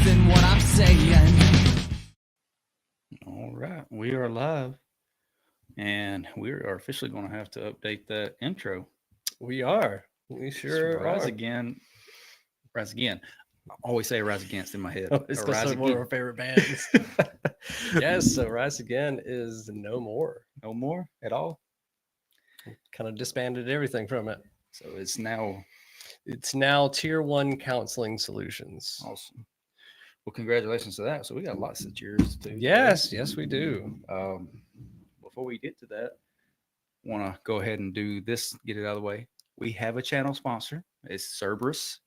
truth in what I'm saying. All right, we are live, and we are officially going to have to update that intro. We are. We sure Rise are. again, rise again. I always say rise against in my head. It's Or because rise it's one of again. our favorite bands. Yes, so Rise Again is no more. No more at all. Kind of disbanded everything from it. So it's now It's now Tier 1 Counseling Solutions. awesome. Well, congratulations to that. So we got lots of cheers too. Yes, yes, we do. Before we get to that, want to go ahead and do this, get it out of the way. We have a channel sponsor. It's Cerberus.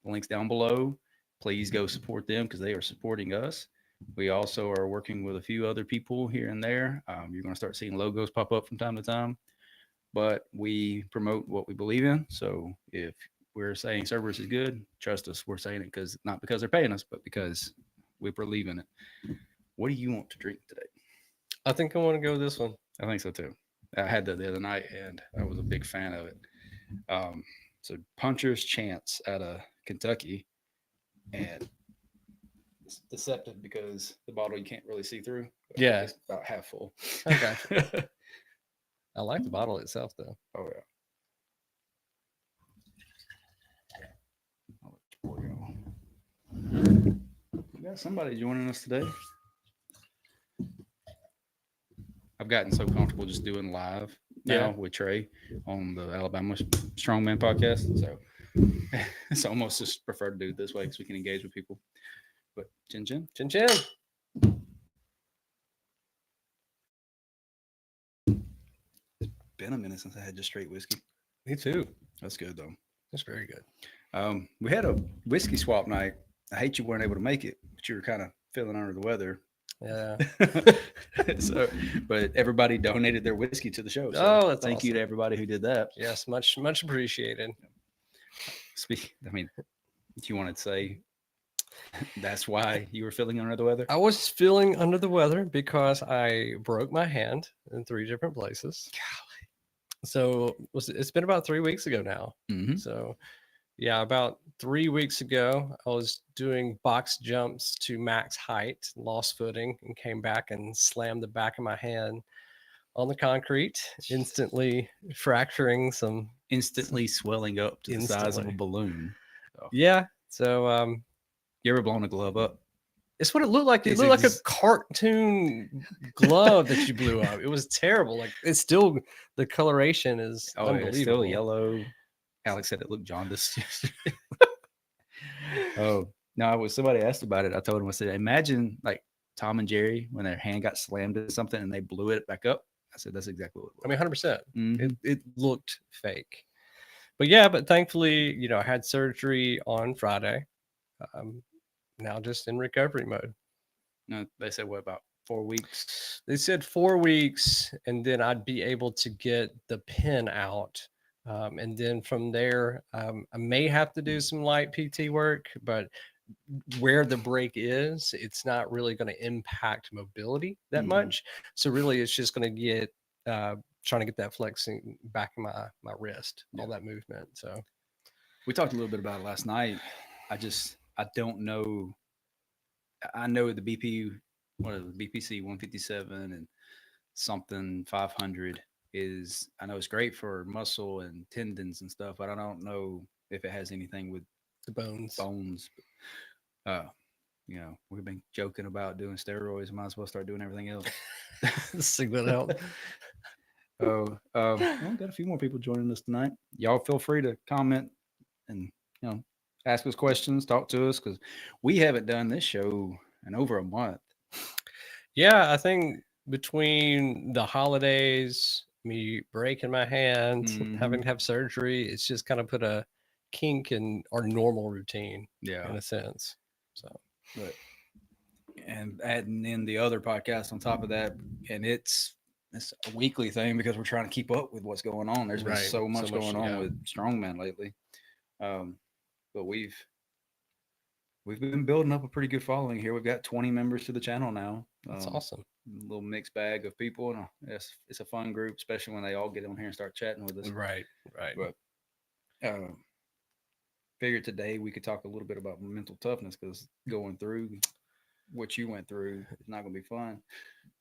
Links down below. Please go support them because they are supporting us. We also are working with a few other people here and there. You're going to start seeing logos pop up from time to time, but we promote what we believe in. So if we're saying Cerberus is good, trust us. We're saying it because not because they're paying us, but because we believe in it. What do you want to drink today? I think I want to go with this one. I think so too. I had that the other night, and I was a big fan of it. So Puncher's Chance out of Kentucky, and it's deceptive because the bottle you can't really see through. Yeah. It's about half full. Okay. I like the bottle itself, though. Oh yeah. I'll pour y'all. We got somebody joining us today. I've gotten so comfortable just doing live now with Trey on the Alabama Strongman podcast. So it's almost just prefer to do it this way because we can engage with people. But chin chin. Chin chin. It's been a minute since I had just straight whiskey. Me too. That's good though. That's very good. We had a whiskey swap night. I hate you weren't able to make it, but you were kind of feeling under the weather. Yeah. So, but everybody donated their whiskey to the show. So Oh, that's thank you awesome. to everybody who did that. Yes, much appreciated. I mean, do you want to say that's why you were feeling under the weather? I was feeling under the weather because I broke my hand in 3 different places. So it's been about 3 weeks ago now. Mm-hmm. So yeah, about 3 weeks ago, I was doing box jumps to max height, lost footing, and came back and slammed the back of my hand on the concrete, instantly fracturing some. Instantly swelling up to the size of a balloon. So. Yeah. So you ever blown a glove up? It's what it looked like. It looked like a cartoon glove that you blew up. It was terrible. Like it's still the coloration is unbelievable. It's still yellow. Alex said it looked jaundiced. Oh no! Somebody asked about it. I told him, I said, imagine like Tom and Jerry when their hand got slammed into something and they blew it back up. I said that's exactly what it was. 100%. Mm-hmm. It looked fake. But yeah, but thankfully, I had surgery on Friday. Now just in recovery mode. No, they said what, about 4 weeks? They said 4 weeks, and then I'd be able to get the pin out. And then from there, I may have to do some light PT work, but where the break is, it's not really going to impact mobility that much. So really, it's just going to get trying to get that flexing back in my wrist, all that movement. So we talked a little bit about it last night. I don't know. I know the BPC 157 and something 500 is, I know it's great for muscle and tendons and stuff, but I don't know if it has anything with the bones. We've been joking about doing steroids. Might as well start doing everything else. Signal help. We've got a few more people joining us tonight. Y'all feel free to comment and ask us questions, talk to us, because we haven't done this show in over a month. Yeah, I think between the holidays, me breaking my hand, having to have surgery, it's just kind of put a kink in our normal routine. Yeah, in a sense. So, and adding in the other podcast on top of that, and it's a weekly thing because we're trying to keep up with what's going on. There's been so much going on with Strongman lately, but we've been building up a pretty good following here. We've got 20 members to the channel now. That's awesome. A little mixed bag of people, and it's a fun group, especially when they all get on here and start chatting with us. Right. But figured today we could talk a little bit about mental toughness because going through what you went through is not going to be fun.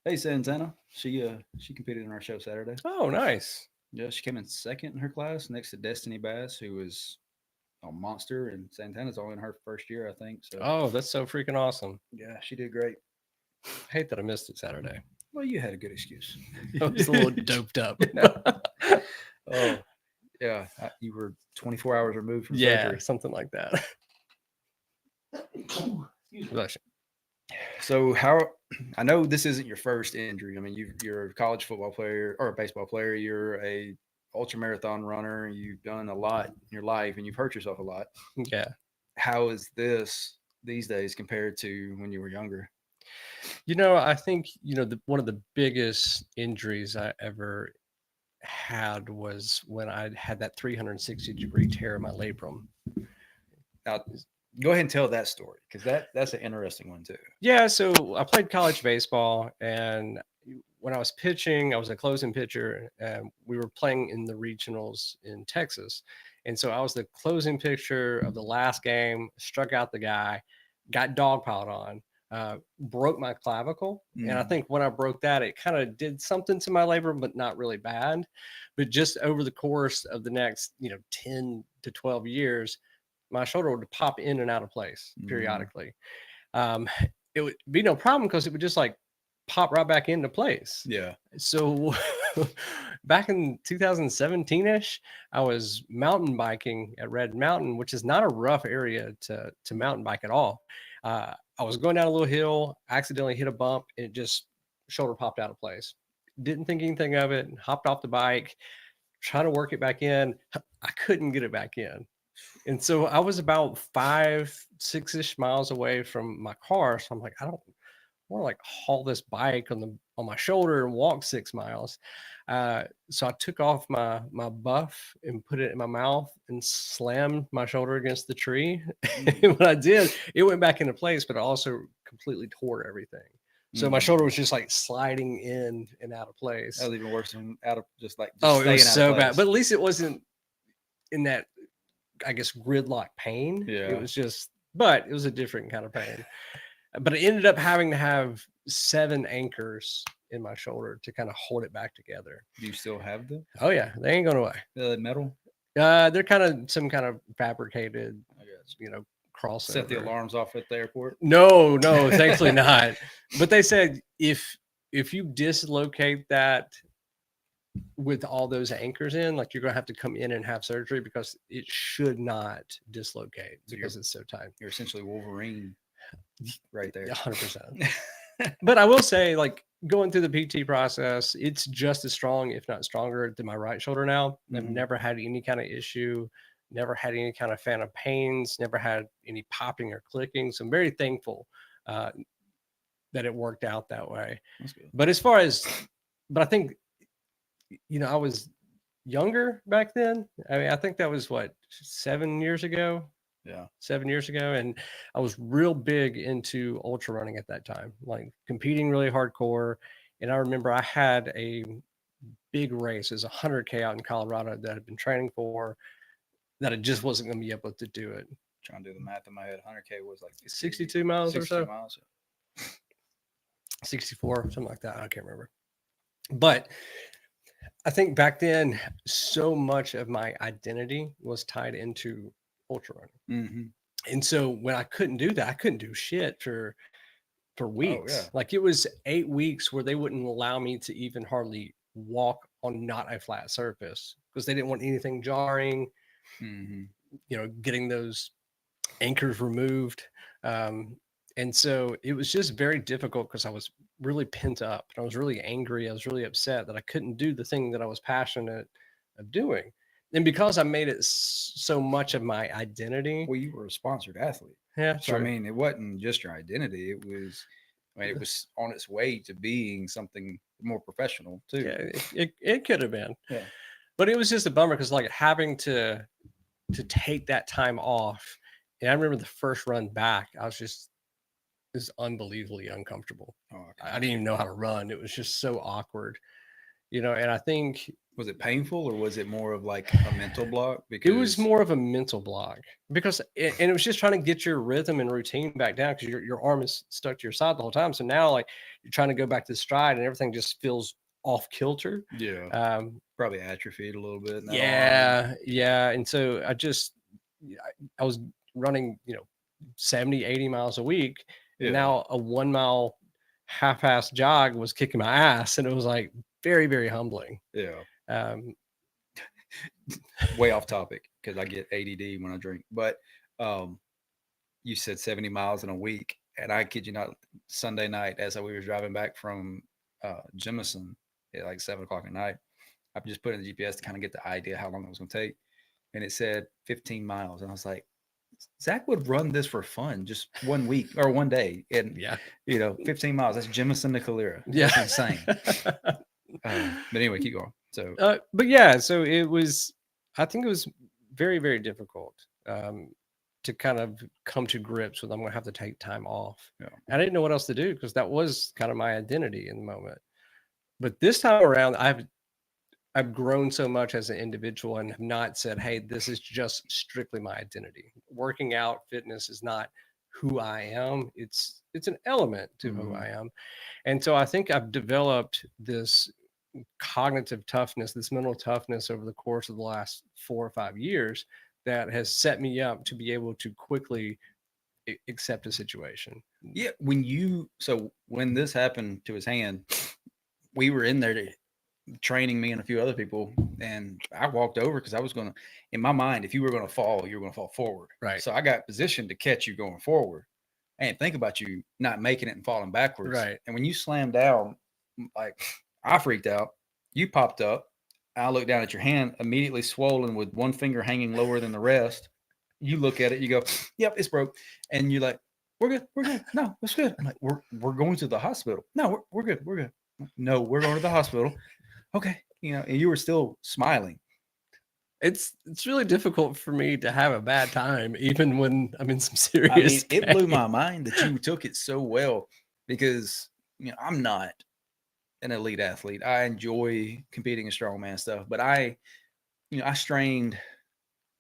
Hey, Santana, she competed in our show Saturday. Oh, nice. Yeah, she came in second in her class next to Destiny Bass, who was a monster, and Santana's only in her first year, I think. So Oh, that's so freaking awesome. yeah, she did great. I hate that I missed it Saturday. Well, you had a good excuse. I was a little doped up. Oh, yeah, you were 24 hours removed from Yeah, surgery. something like that. Bless you. So how? I know this isn't your first injury. I mean, you're a college football player or a baseball player. You're a ultra marathon runner. You've done a lot in your life, and you've hurt yourself a lot. Yeah. How is this these days compared to when you were younger? I think, one of the biggest injuries I ever had was when I had that 360-degree tear in my labrum. Now, go ahead and tell that story because that's an interesting one too. Yeah, so I played college baseball, and when I was pitching, I was a closing pitcher, and we were playing in the regionals in Texas. And so I was the closing pitcher of the last game, struck out the guy, got dogpiled on, broke my clavicle. And I think when I broke that, it kind of did something to my labrum, but not really bad. But just over the course of the next, 10 to 12 years, my shoulder would pop in and out of place periodically. It would be no problem because it would just like pop right back into place. Yeah. So back in 2017-ish, I was mountain biking at Red Mountain, which is not a rough area to mountain bike at all. I was going down a little hill, accidentally hit a bump, and it just shoulder popped out of place. Didn't think anything of it, hopped off the bike, trying to work it back in. I couldn't get it back in. And so I was about 5-6-ish miles away from my car. So I'm like, I don't want to like haul this bike on my shoulder and walk 6 miles. So I took off my buff and put it in my mouth and slammed my shoulder against the tree. And when I did, it went back into place, but it also completely tore everything. So my shoulder was just like sliding in and out of place. That was even worse than out of just it was so bad. But at least it wasn't in that, I guess, gridlock pain. Yeah. It was just, but it was a different kind of pain. But I ended up having to have 7 anchors in my shoulder to kind of hold it back together. Do you still have them? Oh yeah, they ain't going away. Metal? They're kind of some kind of fabricated, I guess. crossover. Set the alarms off at the airport? No, thankfully not. But they said if you dislocate that with all those anchors in, like you're gonna have to come in and have surgery because it should not dislocate because it's so tight. You're essentially Wolverine right there. 100%. But I will say, like, going through the PT process, it's just as strong, if not stronger, than my right shoulder now. I've never had any kind of issue, never had any kind of phantom pains, never had any popping or clicking. So I'm very thankful that it worked out that way. That's good. But I think, I was younger back then. I mean, I think that was 7 years ago. Yeah. 7 years ago. And I was real big into ultra running at that time, like competing really hardcore. And I remember I had a big race. It was 100K out in Colorado that I'd been training for, that I just wasn't going to be able to do it. Trying to do the math in my head. 100K was like 62 miles 62 or so. Miles. 64, something like that. I can't remember. But I think back then, so much of my identity was tied into ultra running. And so when I couldn't do that, I couldn't do shit for weeks. Oh, yeah. Like it was 8 weeks where they wouldn't allow me to even hardly walk on not a flat surface because they didn't want anything jarring, getting those anchors removed. And so it was just very difficult because I was really pent up and I was really angry. I was really upset that I couldn't do the thing that I was passionate of doing. And because I made it so much of my identity. Well, you were a sponsored athlete. Yeah. So, I mean, it wasn't just your identity. It was, it was on its way to being something more professional too. Yeah, it could have been. Yeah. But it was just a bummer because like having to take that time off. And I remember the first run back, I was unbelievably uncomfortable. Oh, okay. I didn't even know how to run. It was just so awkward, and I think Was it painful or was it more of like a mental block? It was Because more of a mental block because, and it was just trying to get your rhythm and routine back down because your arm is stuck to your side the whole time. So now, like, you're trying to go back to stride and everything just feels off kilter. yeah, Um, probably atrophied a little bit in that arm. yeah. And so I was running, 70, 80 miles a week. And Yeah, now a 1 mile half-ass jog was kicking my ass. And it was like very, very humbling. yeah. Um, Way off topic because I get ADD when I drink. But um, you said 70 miles in a week, and I kid you not, Sunday night as we were driving back from Jemison at like 7 o'clock at night, I just put in the GPS to kind of get the idea how long it was going to take, and it said 15 miles, and I was like, Zach would run this for fun, just 1 week or 1 day, and yeah. 15 miles. That's Jemison to Calera. Yeah. That's insane. But anyway, keep going. So But yeah, so I think it was very, very difficult to kind of come to grips with I'm going to have to take time off. yeah, I didn't know what else to do because that was kind of my identity in the moment. But this time around, I've grown so much as an individual and have not said, hey, this is just strictly my identity. Working out, fitness is not who I am. It's an element to who I am. And so I think I've developed this cognitive toughness, this mental toughness over the course of the last 4 or 5 years that has set me up to be able to quickly accept a situation. yeah. When this happened to his hand, we were in there training me and a few other people, and I walked over because I was gonna, in my mind, if you were gonna fall, you were gonna fall forward. Right. So I got positioned to catch you going forward. I didn't think about you not making it and falling backwards. Right. And when you slammed down, like I freaked out. You popped up. I looked down at your hand, immediately swollen with one finger hanging lower than the rest. You look at it, you go, "Yep, it's broke," and you're like, "We're good, we're good. No, it's good." I'm like, "We're going to the hospital." No, we're good, we're good. No, we're going to the hospital. Okay, and you were still smiling. It's really difficult for me to have a bad time, even when I'm in some I mean, serious it blew pain. my mind that you took it so well because I'm not an elite athlete. I enjoy competing in strongman stuff, but I strained.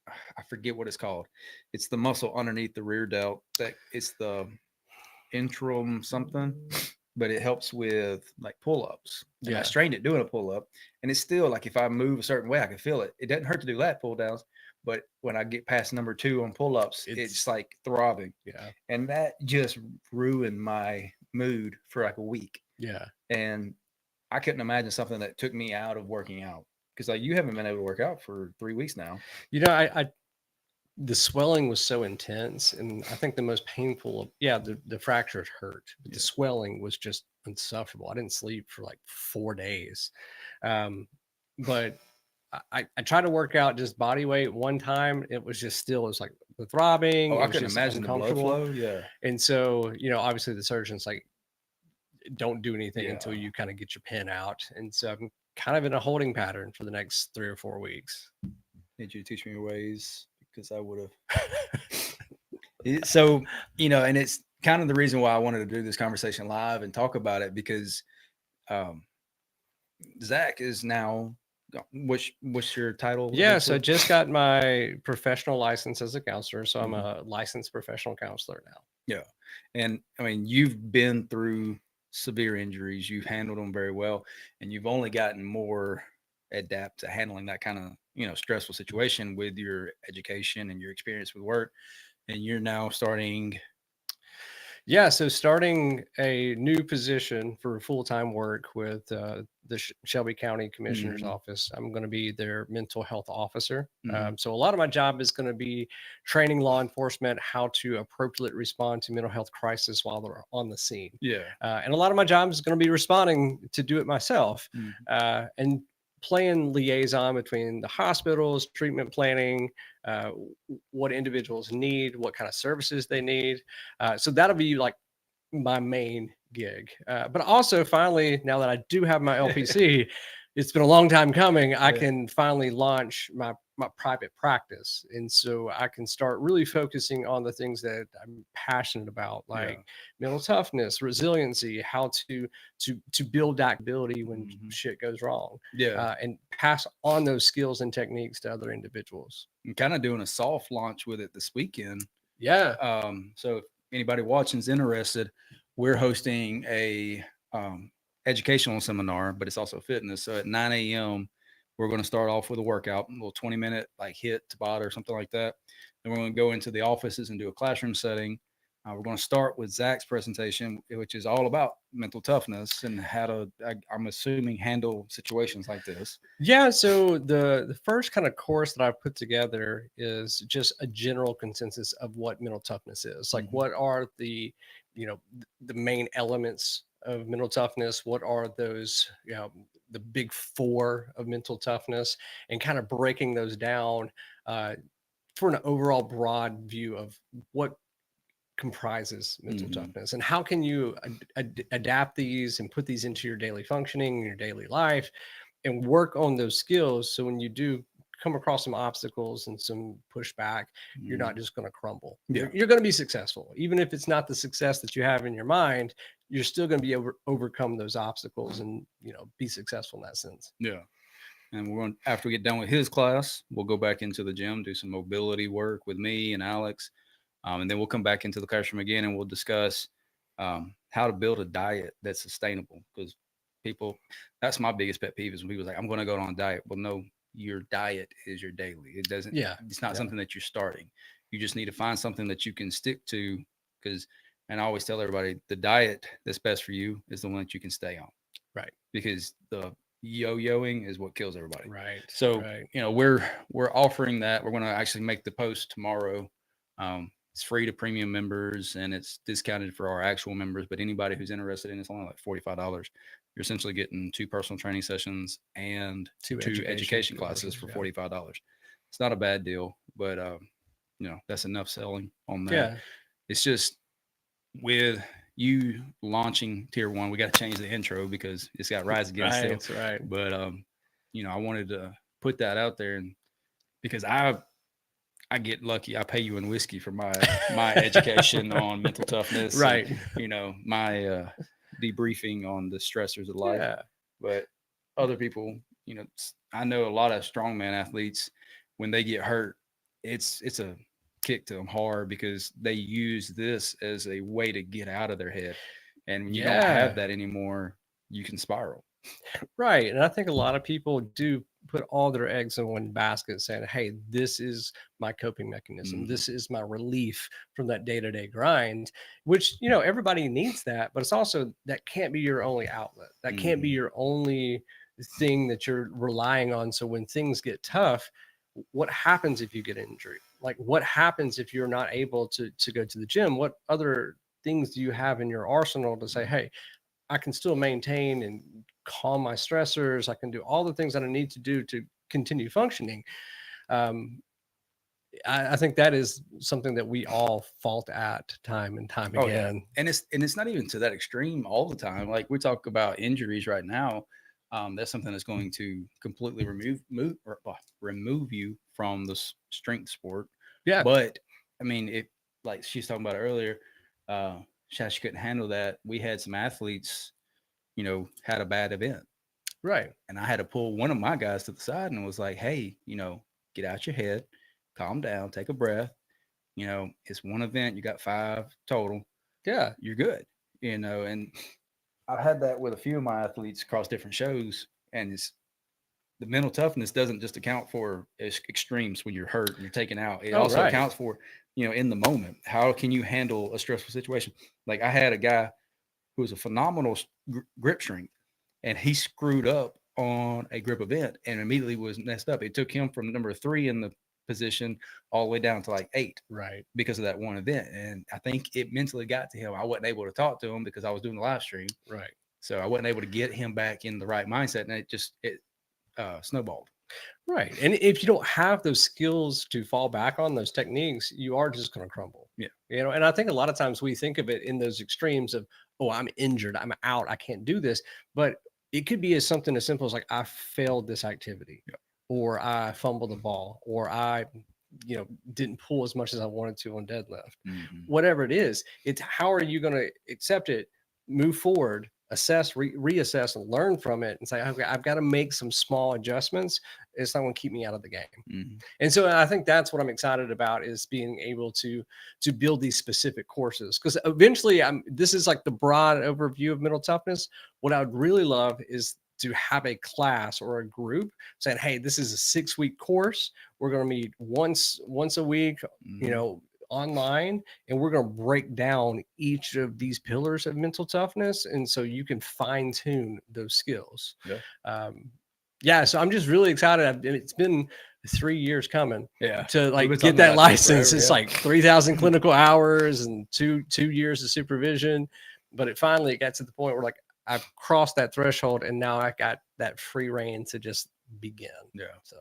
I forget what it's called. It's the muscle underneath the rear delt. That it's the intrum something, but it helps with like pull-ups. And I Yeah. strained it doing a pull-up, and it's still like if I move a certain way, I can feel it. It doesn't hurt to do lat pull downs, but when I get past number 2 on pull-ups, it's like throbbing. Yeah. And that just ruined my mood for like a week. Yeah. And I couldn't imagine something that took me out of working out because like you haven't been able to work out for 3 weeks now. I the swelling was so intense, and I think the most painful, the fractures hurt, but the swelling was just insufferable. I didn't sleep for like 4 days. But I tried to work out just body weight one time. It was like the throbbing. Oh, It I was couldn't just imagine the blood uncomfortable. flow. Yeah. And so, obviously the surgeon's like, don't do anything until Yeah. you kind of get your pin out. And so I'm kind of in a holding pattern for the next 3 or 4 weeks. Need you to teach me your ways because I would have. So, and it's kind of the reason why I wanted to do this conversation live and talk about it because Zach is now, what's your title? Yeah, so I just got my professional license as a counselor. So I'm a licensed professional counselor now. Yeah. And I mean, you've been through severe injuries, you've handled them very well, and you've only gotten more adept to handling that kind of, stressful situation with your education and your experience with work. And you're now starting. Yeah, so starting a new position for full-time work with the Shelby County Commissioner's Office. I'm going to be their mental health officer. So a lot of my job is going to be training law enforcement how to appropriately respond to mental health crisis while they're on the scene. Yeah. And a lot of my job is going to be responding to do it myself and playing liaison between the hospitals, treatment planning, what individuals need, what kind of services they need. So that'll be like my main gig. But also finally, now that I do have my LPC, it's been a long time coming. I can finally launch my my private practice. And so I can start really focusing on the things that I'm passionate about, Yeah. like mental toughness, resiliency, how to build that ability when Mhm. shit goes wrong, Yeah. and pass on those skills and techniques to other individuals. I'm kind of doing a soft launch with it this weekend. Yeah. So if anybody watching is interested, we're hosting a educational seminar, but it's also fitness. So at 9 a.m., we're going to start off with a workout, a little 20-minute like hit to bot or something like that. Then we're going to go into the offices and do a classroom setting. We're going to start with Zach's presentation, which is all about mental toughness and how to, I'm assuming, handle situations like this. Yeah, so the first kind of course that I've put together is just a general consensus of what mental toughness is. Like, Mhm. what are the, the main elements of mental toughness? What are those, the big four of mental toughness, and kind of breaking those down uh, for an overall broad view of what comprises mental Mhm. toughness, and how can you adapt these and put these into your daily functioning, your daily life, and work on those skills, so when you do come across some obstacles and some pushback, you're not Mhm. just going to crumble. Yeah. You're going to be successful. Even if it's not the success that you have in your mind, you're still going to be able to overcome those obstacles and be successful in that sense. Yeah. And we're going, after we get done with his class, we'll go back into the gym, do some mobility work with me and Alex. And then we'll come back into the classroom again and we'll discuss how to build a diet that's sustainable. Because people, that's my biggest pet peeve is when people are like, I'm going to go on a diet. Well, no, your diet is your daily. It doesn't, Yeah. it's not Yeah. something that you're starting. You just need to find something that you can stick to. Because, and I always tell everybody, the diet that's best for you is the one that you can stay on. Right. Because the yo-yoing is what kills everybody. Right. So, Right. we're offering that. We're going to actually make the post tomorrow. It's free to premium members and it's discounted for our actual members. But anybody who's interested in it's only like $45. You're essentially getting 2 personal training sessions and Two 2 education courses, classes for yeah. $45. It's not a bad deal, but that's enough selling on that. Yeah. It's just with you launching tier 1, we got to change the intro because it's got rise again still. Right. Right. But I wanted to put that out there, and because I get lucky, I pay you in whiskey for my education on mental toughness, Right. and my debriefing on the stressors of life. Yeah. But other people, I know a lot of strongman athletes when they get hurt, it's a kick to them hard because they use this as a way to get out of their head, and when you don't have Yeah. that anymore, you can spiral. Right. And I think a lot of people do put all their eggs in one basket saying, hey, this is my coping mechanism. Mhm. This is my relief from that day to day grind, which, everybody needs that. But it's also that can't be your only outlet. That can't be Mhm. your only thing that you're relying on. So when things get tough, what happens if you get injured? Like, what happens if you're not able to go to the gym? What other things do you have in your arsenal to say, hey, I can still maintain and calm my stressors. I can do all the things that I need to do to continue functioning. Um, I think that is something that we all fault at time and time Oh yeah, again. and it's not even to that extreme all the time. Like we talk about injuries right now, that's something that's going to completely remove you from the strength sport. Yeah, But I mean, if like she's talking about earlier, she couldn't handle that. We had some athletes, had a bad event, right. and I had to pull one of my guys to the side and was like, "Hey, get out your head, calm down, take a breath. It's one event. You got 5 total. Yeah, You're good." And I've had that with a few of my athletes across different shows, and it's the mental toughness doesn't just account for extremes when you're hurt and you're taken out. It oh, also right. accounts for, in the moment, how can you handle a stressful situation? Like I had a guy who was a phenomenal grip strength, and he screwed up on a grip event and immediately was messed up. It took him from number 3 in the position all the way down to like 8 Right. because of that one event. And I think it mentally got to him. I wasn't able to talk to him because I was doing the live stream. Right. So I wasn't able to get him back in the right mindset. And it snowballed. Right. And if you don't have those skills to fall back on, those techniques, you are just going to crumble. Yeah. And I think a lot of times we think of it in those extremes of, oh, I'm injured, I'm out, I can't do this. But it could be as something as simple as like, I failed this activity. Yeah. or I fumbled the ball, or I, didn't pull as much as I wanted to on deadlift. Whatever it is, it's how are you going to accept it, move forward, assess, reassess, and learn from it, and say, okay, I've got to make some small adjustments. It's not going to keep me out of the game. And so I think that's what I'm excited about, is being able to build these specific courses, because eventually this is like the broad overview of mental toughness. What I would really love is to have a class or a group saying, hey, this is a 6-week course. We're going to meet once a week, online, and we're going to break down each of these pillars of mental toughness. And so you can fine tune those skills. So I'm just really excited. It's been 3 years coming to like get that license. It's like 3,000 clinical hours and two years of supervision, but it finally got to the point where like I've crossed that threshold, and now I got that free reign to just begin. So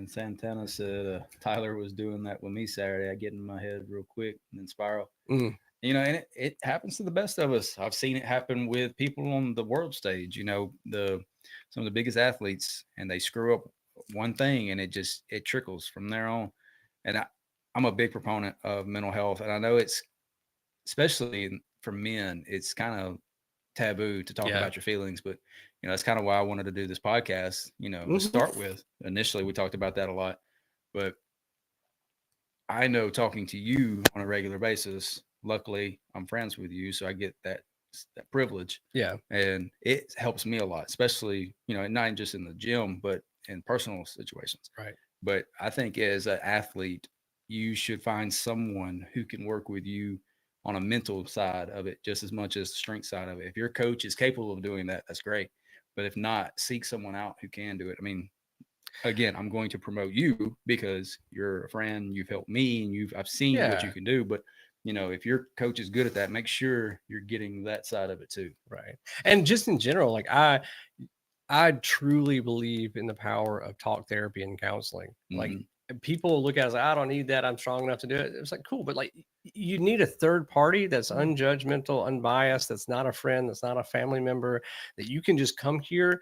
Santana said Tyler was doing that with me Saturday. I get in my head real quick and then spiral. And it happens to the best of us. I've seen it happen with people on the world stage. Some of the biggest athletes, and they screw up one thing, and it trickles from there on. And I'm a big proponent of mental health, and I know it's, especially for men, it's kind of taboo to talk about your feelings, but that's kind of why I wanted to do this podcast, to start with. Initially, we talked about that a lot, but I know, talking to you on a regular basis, luckily I'm friends with you, so I get that privilege. And it helps me a lot, especially, not just in the gym, but in personal situations. But I think as an athlete, you should find someone who can work with you on a mental side of it just as much as the strength side of it. If your coach is capable of doing that, that's great. But if not, seek someone out who can do it. I mean, again, I'm going to promote you because you're a friend, you've helped me, and I've seen what you can do. But if your coach is good at that, make sure you're getting that side of it too. And just in general, like I truly believe in the power of talk therapy and counseling. Like, people look at it as like, I don't need that, I'm strong enough to do it. It's like, cool, but like you need a third party that's unjudgmental, unbiased, that's not a friend, that's not a family member, that you can just come here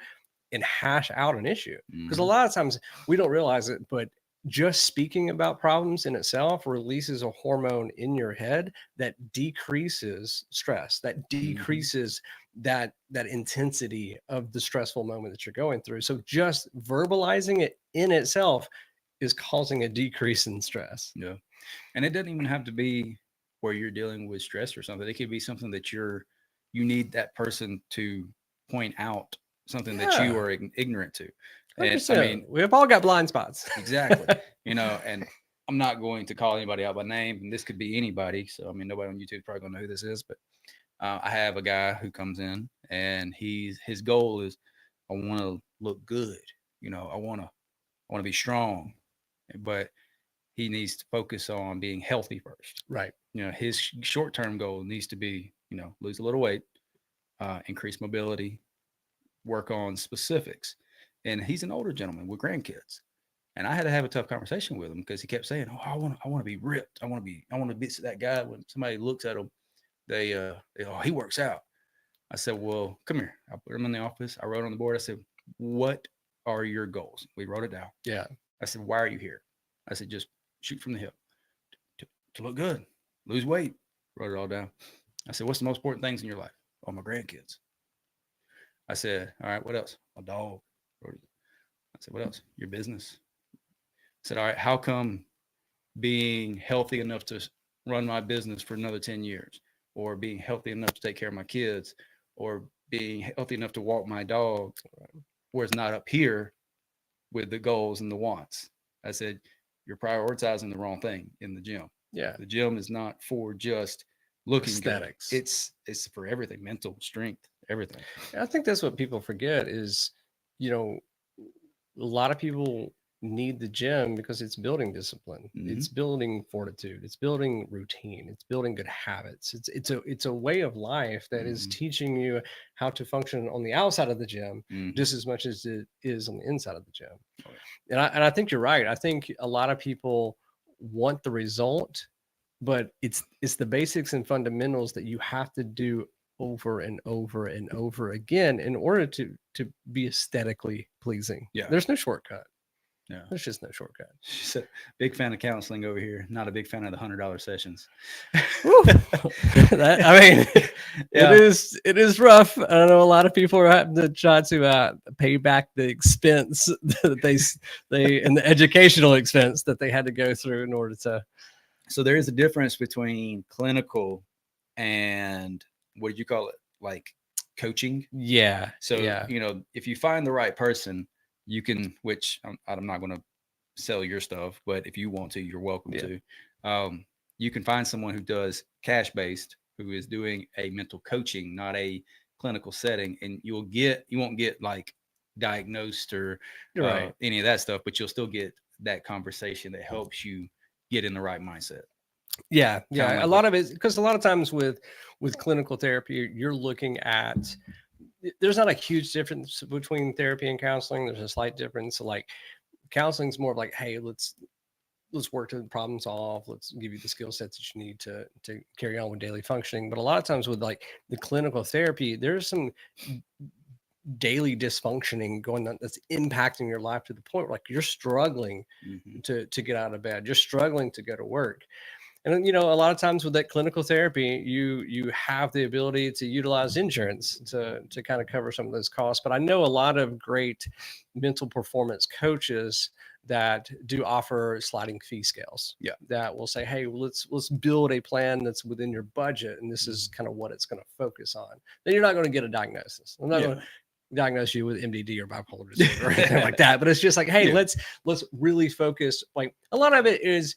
and hash out an issue. Because a lot of times we don't realize it, but just speaking about problems in itself releases a hormone in your head that decreases stress, that decreases that intensity of the stressful moment that you're going through. So just verbalizing it in itself is causing a decrease in stress. And it doesn't even have to be where you're dealing with stress or something. It could be something that you need that person to point out something that you are ignorant to. And I mean, we've all got blind spots. Exactly. And I'm not going to call anybody out by name, and this could be anybody. So, I mean, nobody on YouTube is probably going to know who this is, but I have a guy who comes in, and his goal is, I want to look good. I want to be strong, but he needs to focus on being healthy first. His short-term goal needs to be, lose a little weight, increase mobility, work on specifics. And he's an older gentleman with grandkids. And I had to have a tough conversation with him because he kept saying, "Oh, I want to be ripped. I want to be that guy." When somebody looks at him, they "Oh, he works out." I said, "Well, come here." I put him in the office. I wrote on the board. I said, "What are your goals?" We wrote it down. I said, "Why are you here?" I said, "Just shoot from the hip to look good, lose weight." Wrote it all down. I said, "What's the most important things in your life?" "Oh, my grandkids." I said, "All right, what else?" "My dog." I said, "What else?" "Your business." I said, "All right, how come being healthy enough to run my business for another 10 years, or being healthy enough to take care of my kids, or being healthy enough to walk my dog, where it's not up here with the goals and the wants?" I said, "You're prioritizing the wrong thing in the gym." The gym is not for just looking aesthetics. Good. It's for everything, mental strength, everything. I think that's what people forget is, a lot of people need the gym because it's building discipline. It's building fortitude. It's building routine. It's building good habits. It's a way of life that is teaching you how to function on the outside of the gym just as much as it is on the inside of the gym. And I think you're right. I think a lot of people want the result, but it's the basics and fundamentals that you have to do over and over and over again in order to be aesthetically pleasing. Yeah. There's no shortcut. Yeah. There's just no shortcut. She's a big fan of counseling over here. Not a big fan of the $100 sessions. I mean, Yeah. it is rough. I know a lot of people are having to try to pay back the expense that they and the educational expense that they had to go through in order to. So there is a difference between clinical and what did you call it? Like coaching. Yeah. So, yeah. you know, if you find the right person, you can, which I'm not going to sell your stuff, but if you want to, you're welcome to. You can find someone who does cash based, who is doing a mental coaching, not a clinical setting, and you won't get like diagnosed or Right. any of that stuff, but you'll still get that conversation that helps you get in the right mindset. Yeah. Like A lot of it, because a lot of times with clinical therapy, you're looking at, there's not a huge difference between therapy and counseling. There's a slight difference. So like counseling is more of like, hey, let's work to problem solve. Let's give you the skill sets that you need to carry on with daily functioning. But a lot of times with like the clinical therapy, there's some daily dysfunctioning going on that's impacting your life to the point where like you're struggling to get out of bed. You're struggling to go to work. And you know, a lot of times with that clinical therapy, you have the ability to utilize insurance to kind of cover some of those costs. But I know a lot of great mental performance coaches that do offer sliding fee scales. Yeah. That will say, hey, let's build a plan that's within your budget, and this is kind of what it's going to focus on. Then you're not going to get a diagnosis. I'm not going to diagnose you with MDD or bipolar disorder or anything like that. But it's just like, hey, let's really focus. Like a lot of it is,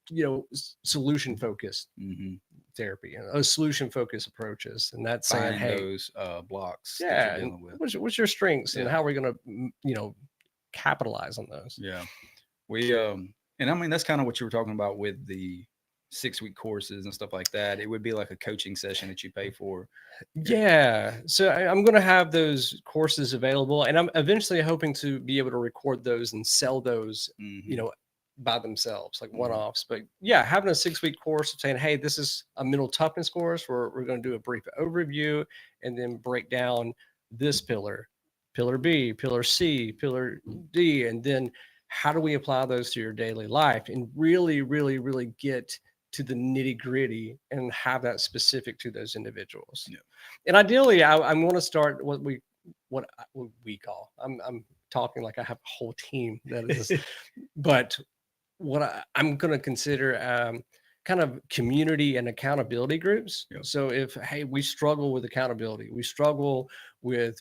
you know, solution focused therapy and solution focused approaches, and that's saying, hey, those blocks. Yeah, what's your strengths and how are we going to, you know, capitalize on those? Yeah, we and I mean that's kind of what you were talking about with the 6-week courses and stuff like that. It would be like a coaching session that you pay for. Yeah, so I'm going to have those courses available, and I'm eventually hoping to be able to record those and sell those, you know, by themselves, like one-offs. But yeah, having a 6-week course of saying, hey, this is a mental toughness course where we're going to do a brief overview and then break down this pillar B, pillar C, pillar D, and then how do we apply those to your daily life and really, really, really get to the nitty gritty and have that specific to those individuals. Yeah. And ideally, I'm going to start what we call, I'm talking like I have a whole team that is, but what I'm going to consider kind of community and accountability groups. Yep. So if, hey, we struggle with accountability, we struggle with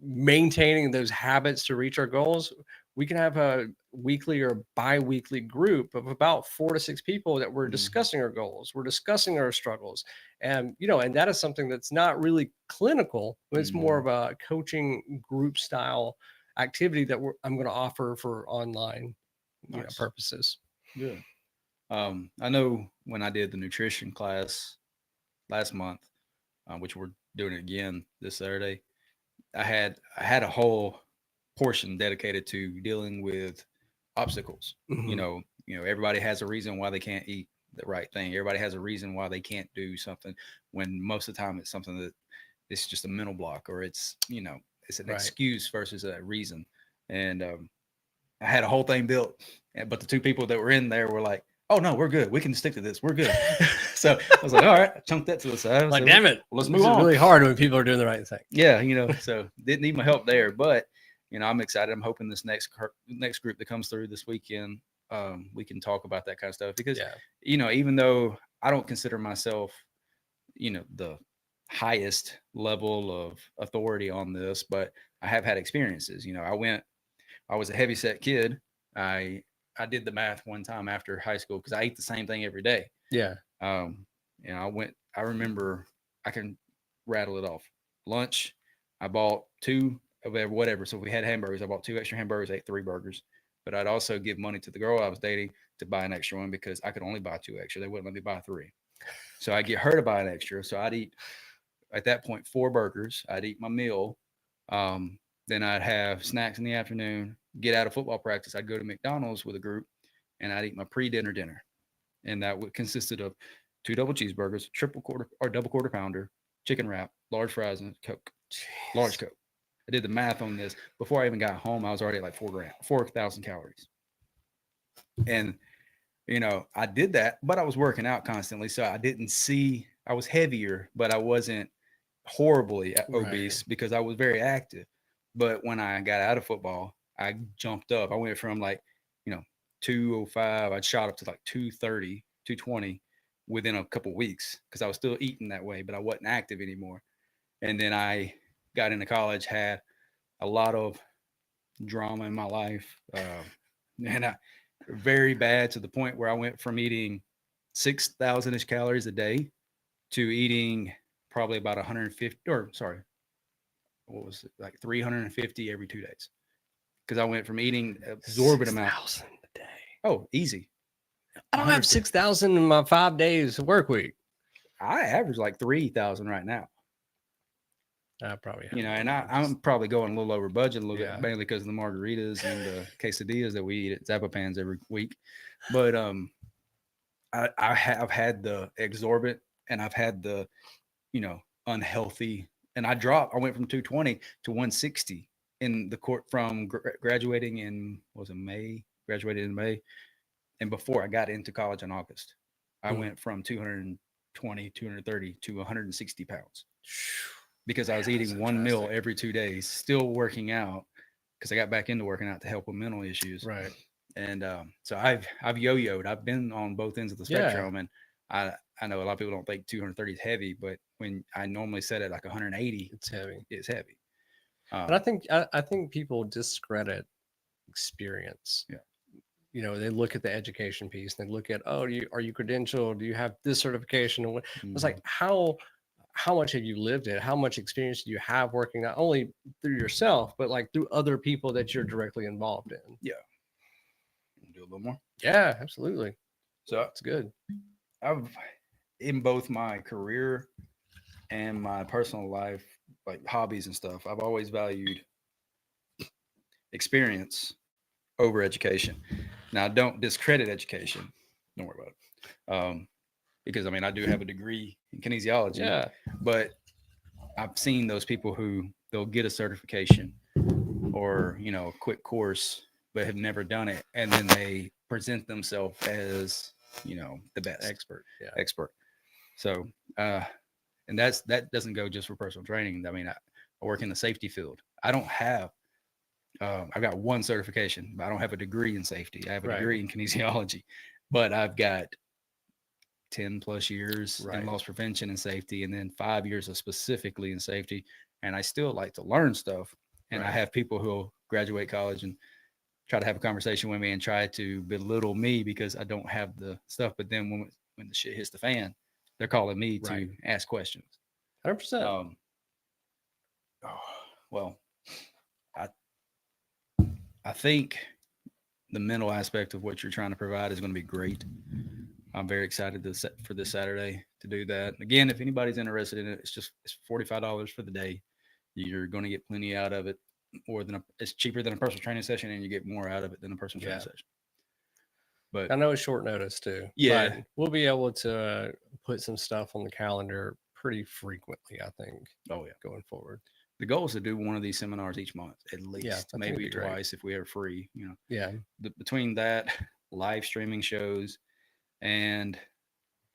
maintaining those habits to reach our goals, we can have a weekly or bi-weekly group of about 4 to 6 people that we're discussing our goals, we're discussing our struggles. And, you know, and that is something that's not really clinical, but it's more of a coaching group style activity that I'm going to offer for online purposes. Good. I know when I did the nutrition class last month, which we're doing it again this Saturday, I had a whole portion dedicated to dealing with obstacles. You know, everybody has a reason why they can't eat the right thing. Everybody has a reason why they can't do something, when most of the time it's something that it's just a mental block, or it's, you know, it's an excuse versus a reason. And I had a whole thing built, but the 2 people that were in there were like, oh no, we're good. We can stick to this. We're good. So I was like, all right, chunk that to the side. Like, damn it. Let's move on. It's really hard when people are doing the right thing. Yeah. You know, so didn't need my help there, but you know, I'm excited. I'm hoping this next group that comes through this weekend, we can talk about that kind of stuff because, you know, even though I don't consider myself, you know, the highest level of authority on this, but I have had experiences. You know, I was a heavyset kid. I did the math one time after high school because I ate the same thing every day. Yeah. You know, I remember, I can rattle it off. Lunch, I bought 2 of whatever. So if we had hamburgers, I bought 2 extra hamburgers, ate 3 burgers. But I'd also give money to the girl I was dating to buy an extra one because I could only buy 2 extra. They wouldn't let me buy 3. So I'd get her to buy an extra. So I'd eat, at that point, 4 burgers. I'd eat my meal. Then I'd have snacks in the afternoon, get out of football practice. I'd go to McDonald's with a group and I'd eat my pre-dinner dinner. And that consisted of 2 double cheeseburgers, double quarter pounder, chicken wrap, large fries, and Coke. Large Coke. I did the math on this before I even got home. I was already at like 4,000 calories. And I did that, but I was working out constantly, so I didn't see. I was heavier, but I wasn't horribly obese because I was very active. But when I got out of football, I jumped up. I went from like, you know, 205. I shot up to like 230, 220 within a couple weeks because I was still eating that way, but I wasn't active anymore. And then I got into college, had a lot of drama in my life, and I very bad to the point where I went from eating 6,000 ish calories a day to eating probably about 150, or sorry, what was it, like 350 every 2 days, because I went from eating exorbitant amount. 6,000 a day. Oh, easy. I don't have 6,000 in my 5 days work week. I average like 3,000 right now. I probably have and I'm probably going a little over budget a little Yeah. bit, mainly because of the margaritas and the quesadillas that we eat at Zappa Pans every week. But I have had the exorbitant, and I've had the unhealthy, and I went from 220 to 160 in the court from graduating in, was it May? Graduated in May, and before I got into college in August, I went from 220, 230 to 160 pounds because I was eating one meal every 2 days, still working out because I got back into working out to help with mental issues. Right. And so I've yo-yoed. I've been on both ends of the spectrum, and I know a lot of people don't think 230 is heavy, but when I normally set it like 180, It's heavy. it's heavy. And I think people discredit experience. Yeah. They look at the education piece. They look at, oh, are you credentialed? Do you have this certification? And it's like, how much have you lived it? How much experience do you have working not only through yourself, but like through other people that you're directly involved in? Yeah. Do a little more. Yeah, absolutely. So it's good. I've, in both my career and my personal life, like hobbies and stuff, I've always valued experience over education. Now, don't discredit education. Don't worry about it. Because I do have a degree in kinesiology, but I've seen those people who they'll get a certification or a quick course, but have never done it, and then they present themselves as the best expert. So, and that doesn't go just for personal training. I work in the safety field. I don't have. I've got one certification, but I don't have a degree in safety. I have a degree in kinesiology, but I've got 10 plus years in loss prevention and safety, and then 5 years of specifically in safety. And I still like to learn stuff. And I have people who graduate college and try to have a conversation with me and try to belittle me because I don't have the stuff. But then when the shit hits the fan, they're calling me to ask questions. 100%. Well, I think the mental aspect of what you're trying to provide is going to be great. I'm very excited for this Saturday to do that. Again, if anybody's interested in it, it's $45 for the day. You're going to get plenty out of it, it's cheaper than a personal training session, and you get more out of it than a personal training session. But I know it's short notice too. Yeah, but we'll be able to put some stuff on the calendar pretty frequently, I think. Oh yeah, going forward. The goal is to do one of these seminars each month, at least, maybe twice great. if we are free. Yeah. Between that, live streaming shows, and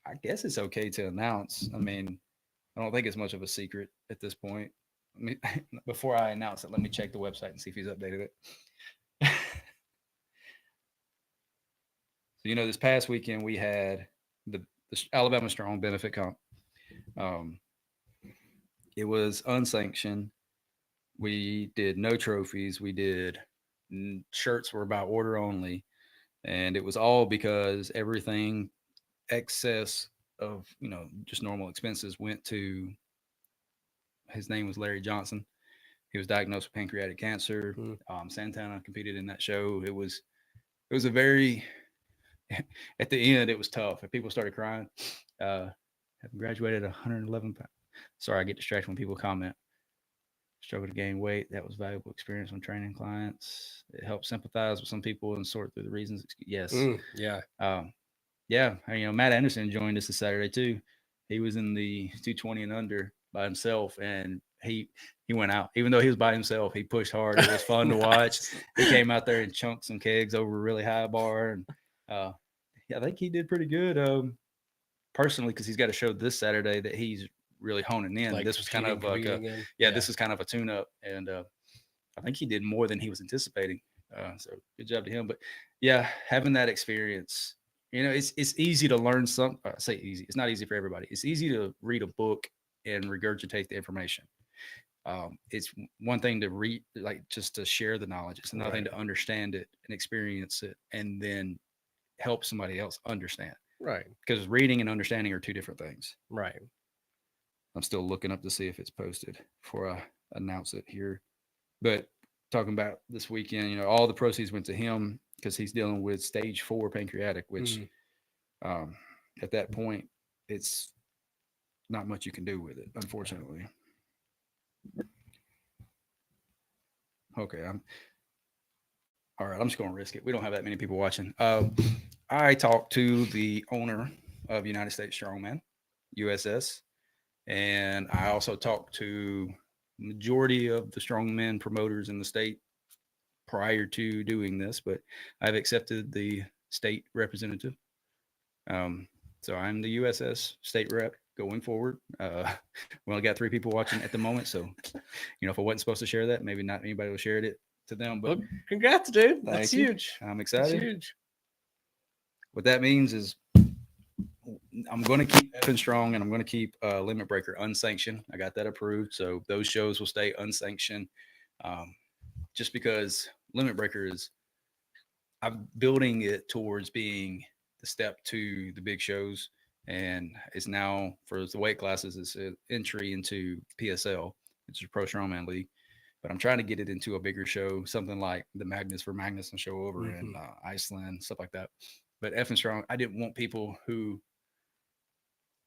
I guess it's okay to announce. I don't think it's much of a secret at this point. Before I announce it, let me check the website and see if he's updated it. So, this past weekend we had the Alabama Strong Benefit Comp. It was unsanctioned. We did no trophies. We did shirts were by order only, and it was all because everything excess of just normal expenses went to. His name was Larry Johnson. He was diagnosed with pancreatic cancer. Santana competed in that show. It was a very at the end it was tough. And people started crying. Having graduated 111 pounds. Sorry, I get distracted when people comment. Struggle to gain weight. That was valuable experience when training clients. It helped sympathize with some people and sort through the reasons. Yes. Yeah. Yeah. Matt Anderson joined us this Saturday too. He was in the 220 and under. by himself, and he went out. Even though he was by himself, he pushed hard. It was fun to watch. He came out there and chunked some kegs over a really high bar, and yeah, I think he did pretty good. Personally, because he's got a show this Saturday that he's really honing in. Like This was kind of like this is kind of a tune up, and I think he did more than he was anticipating. So good job to him. But yeah, having that experience, it's easy to learn some. I say easy. It's not easy for everybody. It's easy to read a book and regurgitate the information. It's one thing to read, like just to share the knowledge. It's another thing to understand it and experience it, and then help somebody else understand. Right. Because reading and understanding are two different things. Right. I'm still looking up to see if it's posted before I announce it here. But talking about this weekend, all the proceeds went to him because he's dealing with stage 4 pancreatic, which at that point, it's not much you can do with it, unfortunately. Okay, all right. I'm just going to risk it. We don't have that many people watching. I talked to the owner of United States Strongman USS, and I also talked to majority of the strongman promoters in the state prior to doing this, but I've accepted the state representative. So I'm the USS state rep going forward. We only got 3 people watching at the moment, so if I wasn't supposed to share that, maybe not anybody will share it to them. But well, congrats, dude. That's huge. I'm excited. That's huge. What that means is I'm going to keep Effing Strong, and I'm going to keep Limit Breaker unsanctioned. I got that approved, so those shows will stay unsanctioned. Just because Limit Breaker I'm building it towards being the step to the big shows, and it's now for the weight classes, it's an entry into PSL, it's a Pro Strongman League. But I'm trying to get it into a bigger show, something like the Magnus for Magnuson show over in Iceland, stuff like that. But Effing Strong, I didn't want people who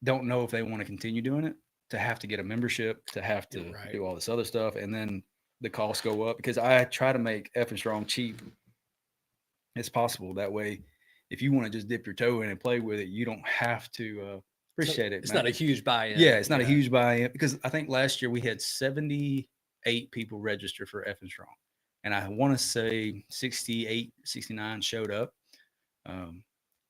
don't know if they want to continue doing it to have to get a membership, to have to do all this other stuff, and then the costs go up, because I try to make Effing Strong cheap as possible. That way, if you want to just dip your toe in and play with it, you don't have to appreciate it. It's not a huge buy-in. Yeah, it's not a huge buy-in, because I think last year we had 78 people register for Effing Strong, and I want to say 68, 69 showed up.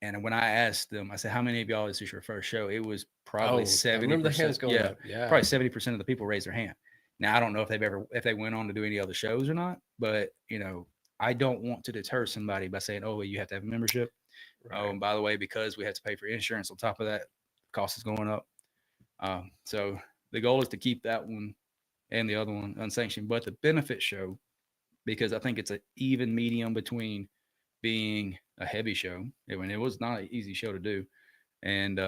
And when I asked them, I said, "How many of y'all is this your first show?" It was probably 70%. Yeah, probably 70% of the people raised their hand. Now I don't know if they went on to do any other shows or not, but I don't want to deter somebody by saying, "Oh, well, you have to have a membership." Right. Oh, and by the way, because we have to pay for insurance on top of that, cost is going up. So the goal is to keep that one and the other one unsanctioned, but the benefit show, because I think it's an even medium between being a heavy show. It was not an easy show to do, and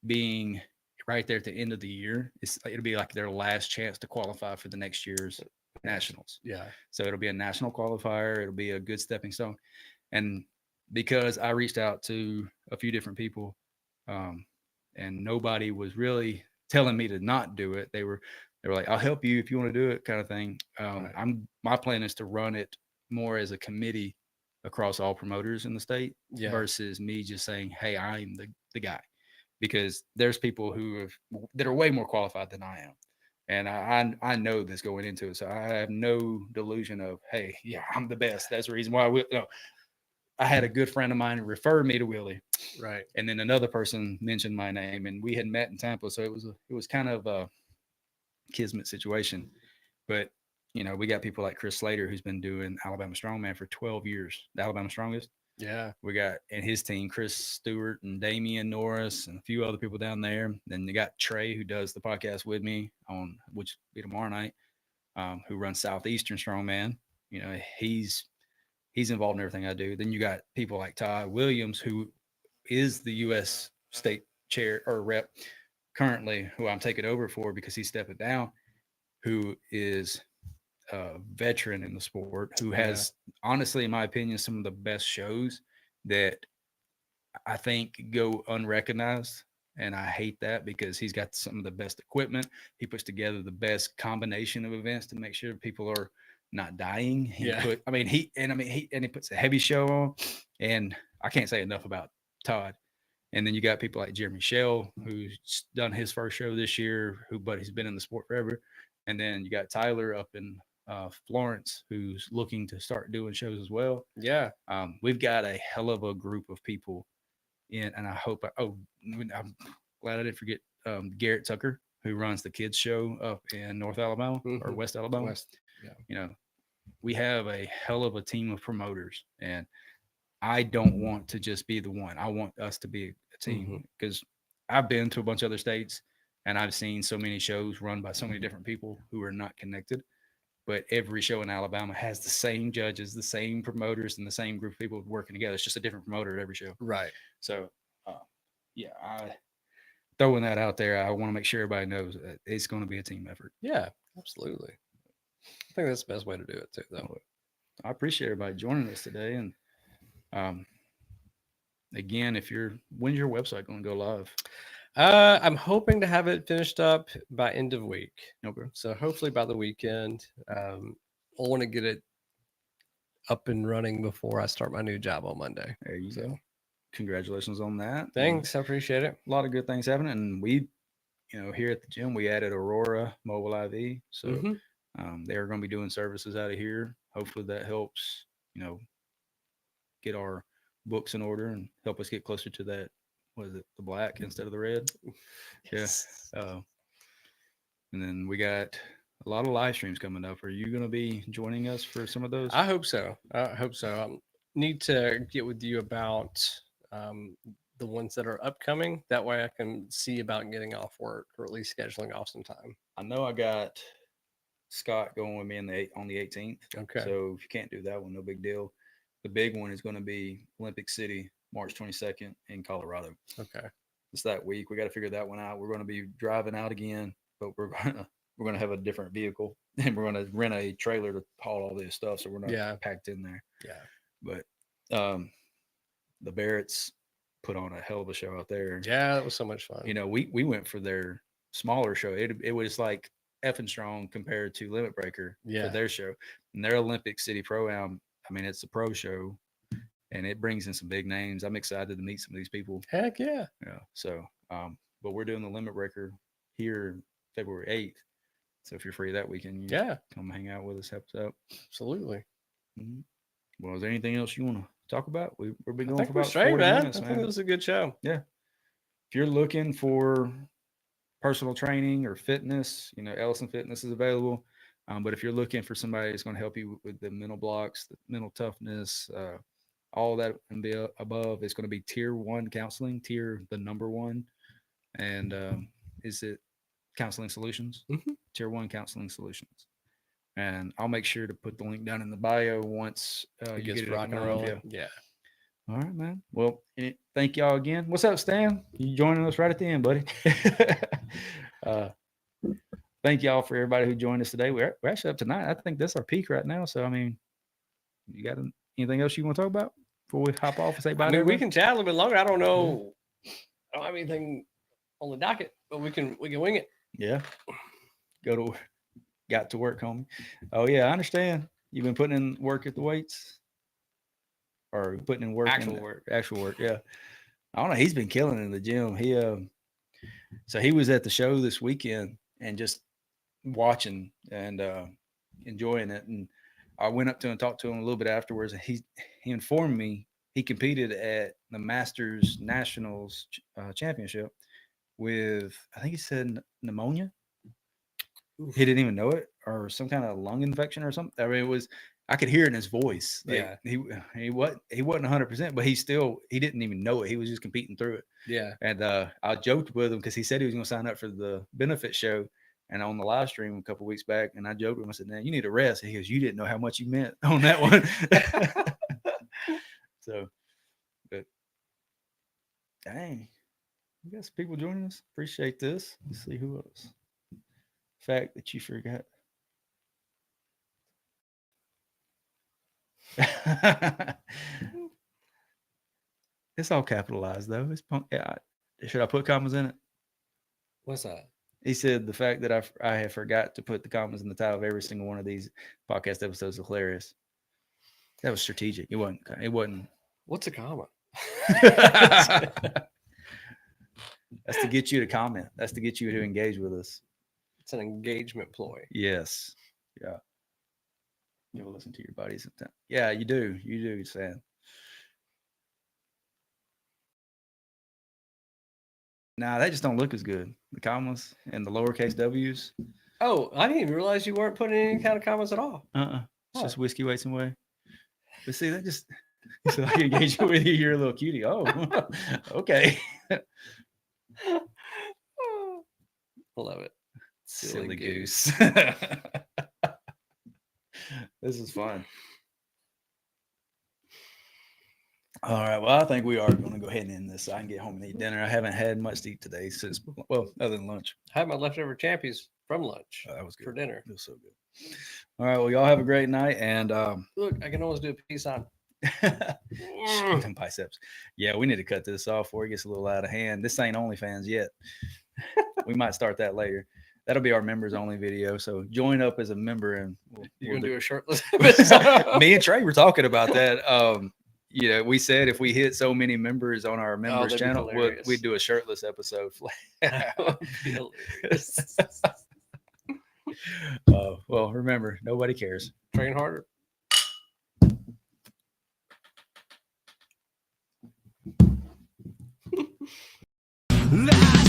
being right there at the end of the year, it'll be like their last chance to qualify for the next year's nationals. Yeah. So it'll be a national qualifier. It'll be a good stepping stone. And because I reached out to a few different people, and nobody was really telling me to not do it. They were like, "I'll help you if you want to do it," kind of thing. My plan is to run it more as a committee across all promoters in the state versus me just saying, "Hey, I'm the guy," because there's people that are way more qualified than I am. And I know this going into it. So I have no delusion of, "Hey, yeah, I'm the best." That's the reason why I had a good friend of mine refer me to Willie. Right. And then another person mentioned my name, and we had met in Tampa. So it was kind of a kismet situation. But, we got people like Chris Slater, who's been doing Alabama Strongman for 12 years, the Alabama Strongest. Yeah. We got, and his team, Chris Stewart and Damian Norris and a few other people down there. Then you got Trey, who does the podcast with me which will be tomorrow night, who runs Southeastern Strongman. He's involved in everything I do. Then you got people like Todd Williams, who is the U.S. state chair or rep currently, who I'm taking over for because he's stepping down, who is a veteran in the sport, who has, honestly, in my opinion, some of the best shows that I think go unrecognized. And I hate that, because he's got some of the best equipment. He puts together the best combination of events to make sure people are not dying. He puts a heavy show on, and I can't say enough about Todd. And then you got people like Jeremy Shell, who's done his first show this year, but he's been in the sport forever. And then you got Tyler up in Florence, who's looking to start doing shows as well. Yeah. We've got a hell of a group of people in, and I hope. I'm glad I didn't forget Garrett Tucker, who runs the kids show up in North Alabama or West Alabama. West. Yeah. You know, we have a hell of a team of promoters, and I don't want to just be the one. I want us to be a team because I've been to a bunch of other states and I've seen so many shows run by so many different people who are not connected. But every show in Alabama has the same judges, the same promoters, and the same group of people working together. It's just a different promoter at every show. Right. So, yeah, throwing that out there, I want to make sure everybody knows that it's going to be a team effort. Yeah, absolutely. I think that's the best way to do it too, though. I appreciate everybody joining us today. And again, when's your website going to go live? I'm hoping to have it finished up by end of week. Okay. So hopefully by the weekend. I want to get it up and running before I start my new job on Monday. There you go. Congratulations on that. Thanks. I appreciate it. A lot of good things happening. And we, here at the gym, we added Aurora Mobile IV. So they're going to be doing services out of here. Hopefully that helps, get our books in order and help us get closer to that. What is it? The black instead of the red. Yes. Yeah. And then we got a lot of live streams coming up. Are you going to be joining us for some of those? I hope so. I need to get with you about the ones that are upcoming. That way I can see about getting off work or at least scheduling off some time. I know I got Scott going with me on the 18th. Okay. So if you can't do that one, no big deal. The big one is going to be Olympic City, March 22nd in Colorado. Okay. It's that week. We got to figure that one out. We're going to be driving out again, but we're going to have a different vehicle and we're going to rent a trailer to haul all this stuff. So we're not packed in there. Yeah. But the Barretts put on a hell of a show out there. Yeah, that was so much fun. We went for their smaller show. It was like effing strong compared to Limit Breaker for their show. And their Olympic City Pro-Am, it's a pro show and it brings in some big names. I'm excited to meet some of these people. Heck yeah. Yeah. So, but we're doing the Limit Breaker here February 8th. So if you're free that weekend, come hang out with us, help us out. Absolutely. Mm-hmm. Well, is there anything else you want to talk about? We've been going for about straight, 40 minutes, I think it was a good show. Yeah. If you're looking for personal training or fitness, Ellison Fitness is available. But if you're looking for somebody that's going to help you with the mental blocks, the mental toughness, all that and be above, is going to be tier 1 counseling, the number 1. And is it Counseling Solutions? Tier 1 Counseling Solutions. And I'll make sure to put the link down in the bio once you get it rock and roll. Yeah. All right, man. Well, thank y'all again. What's up, Stan? You joining us right at the end, buddy. Thank y'all for everybody who joined us today. We're actually up tonight. I think that's our peak right now. So, you got anything else you want to talk about before we hop off and say bye? We can chat a little bit longer. I don't know. I don't have anything on the docket, but we can wing it. Yeah. Got to work, homie. Oh yeah, I understand. You've been putting in work at the weights, or putting in work, actual work. Yeah. I don't know. He's been killing it in the gym. So he was at the show this weekend and just watching and enjoying it. And I went up to him and talked to him a little bit afterwards. And he informed me he competed at the Masters Nationals Championship with, I think he said pneumonia. Oof. He didn't even know it, or some kind of lung infection or something. I could hear it in his voice. Like, he wasn't 100%, but he didn't even know it. He was just competing through it. Yeah. And I joked with him because he said he was going to sign up for the benefit show, and on the live stream a couple of weeks back, and I joked with him. I said, "Man, you need a rest." He goes, "You didn't know how much you meant on that one." So, but dang, we got some people joining us. Appreciate this. Let's see who else. Fact that you forgot. It's all capitalized though. It's should I put commas in it? What's that? He said the fact that I have forgot to put the commas in the title of every single one of these podcast episodes is hilarious. That was strategic. It wasn't. What's a comma? That's to get you to comment. That's to get you to engage with us. It's an engagement ploy. Yes. Yeah. You'll listen to your buddies sometimes. Yeah, you do. You do, Sam. Nah, they just don't look as good. The commas and the lowercase W's. Oh, I didn't even realize you weren't putting any kind of comments at all. It's Huh. just whiskey weights and whey. But see, that just so I can engage with you. You're a little cutie. Oh, okay. I love it. Silly goose. This is fun. All right. Well, I think we are going to go ahead and end this so I can get home and eat dinner. I haven't had much to eat today since, well, other than lunch. I had my leftover champies from lunch That was good. for dinner. It was so good. All right. Well, y'all have a great night. And Look, I can always do a peace sign. them biceps. Yeah, we need to cut this off before it gets a little out of hand. This ain't OnlyFans yet. We might start that later. That'll be our members only video. So join up as a member and You're going to do a shirtless Me and Trey were talking about that. We said if we hit so many members on our members channel, we'd do a shirtless episode. That would be hilarious. Well, remember, nobody cares. Train harder. Live.